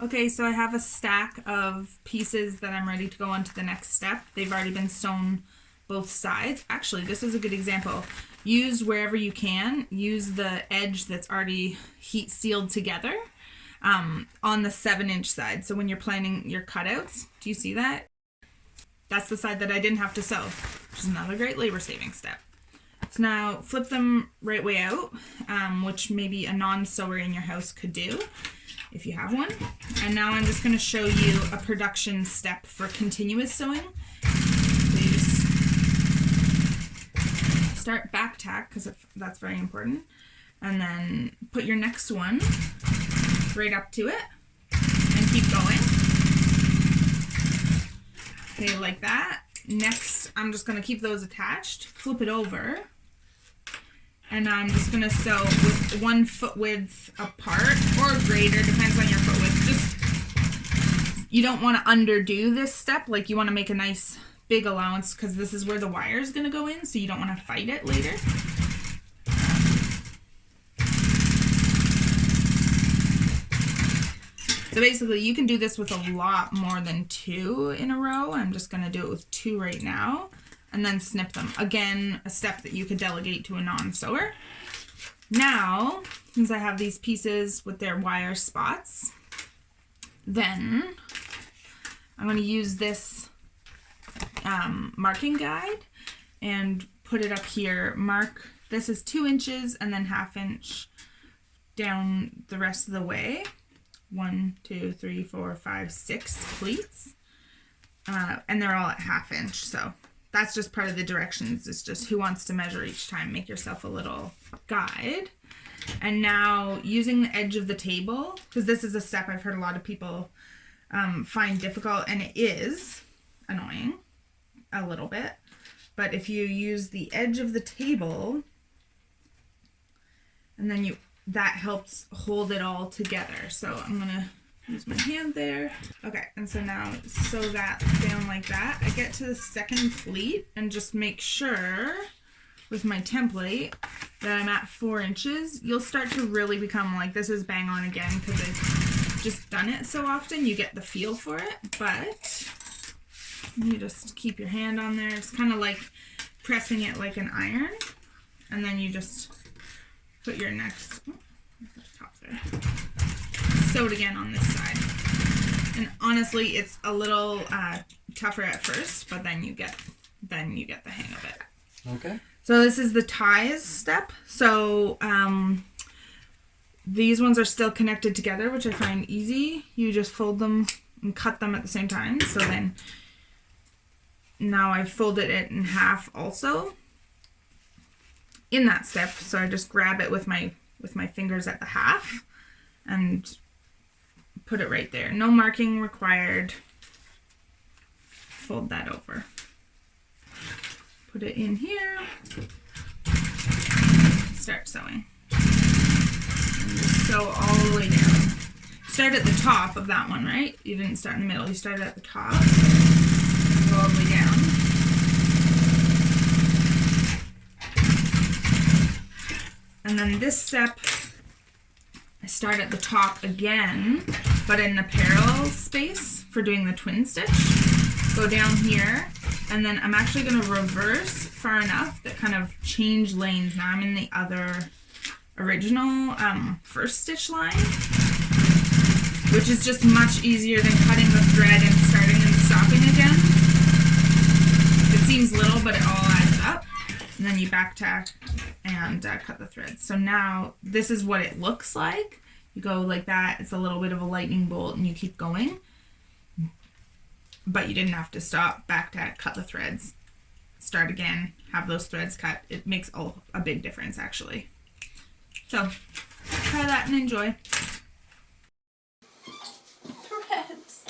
Okay, so I have a stack of pieces that I'm ready to go on to the next step. They've already been sewn both sides. Actually, this is a good example. Use wherever you can. Use the edge that's already heat sealed together on the 7-inch side. So when you're planning your cutouts, do you see that? That's the side that I didn't have to sew, which is another great labor saving step. So now flip them right way out, which maybe a non-sewer in your house could do if you have one. And now I'm just going to show you a production step for continuous sewing. So you just start back tack, because that's very important, and then put your next one right up to it and keep going. Okay, like that. Next, I'm just going to keep those attached, flip it over, and I'm just going to sew with 1 foot width apart or greater, depends on your foot width. Just, you don't want to underdo this step, like you want to make a nice big allowance because this is where the wire is going to go in, so you don't want to fight it later. So basically you can do this with a lot more than 2 in a row. I'm just going to do it with 2 right now and then snip them. Again, a step that you could delegate to a non-sewer. Now, since I have these pieces with their wire spots, then I'm going to use this marking guide and put it up here. Mark, this is 2 inches and then 1/2 inch down the rest of the way. 1, 2, 3, 4, 5, 6 pleats, and they're all at 1/2 inch. So that's just part of the directions. It's just who wants to measure each time. Make yourself a little guide. And now using the edge of the table, because this is a step I've heard a lot of people find difficult, and it is annoying a little bit. But if you use the edge of the table, and then that helps hold it all together. So I'm gonna use my hand there. Okay, and so now sew that down like that. I get to the second pleat and just make sure with my template that I'm at 4 inches. You'll start to really become like, this is bang on again because I've just done it so often, you get the feel for it. But you just keep your hand on there. It's kind of like pressing it like an iron, and then you just put your next top there. Sew it again on this side. And honestly, it's a little tougher at first, but then you get the hang of it. Okay. So this is the ties step. So these ones are still connected together, which I find easy. You just fold them and cut them at the same time. So then now I've folded it in half also in that step. So I just grab it with my fingers at the half and put it right there. No marking required. Fold that over. Put it in here. Start sewing. And just sew all the way down. Start at the top of that one, right? You didn't start in the middle. You started at the top. Go all the way down. And then this step, I start at the top again, but in the parallel space for doing the twin stitch. Go down here, and then I'm actually going to reverse far enough that kind of change lanes. Now I'm in the other original first stitch line, which is just much easier than cutting the thread and starting and stopping again. It seems little, but it all adds up. And then you back tack and cut the threads. So now this is what it looks like. You go like that. It's a little bit of a lightning bolt, and you keep going. But you didn't have to stop, back tack, cut the threads, start again, have those threads cut. It makes a big difference, actually. So try that and enjoy. Threads.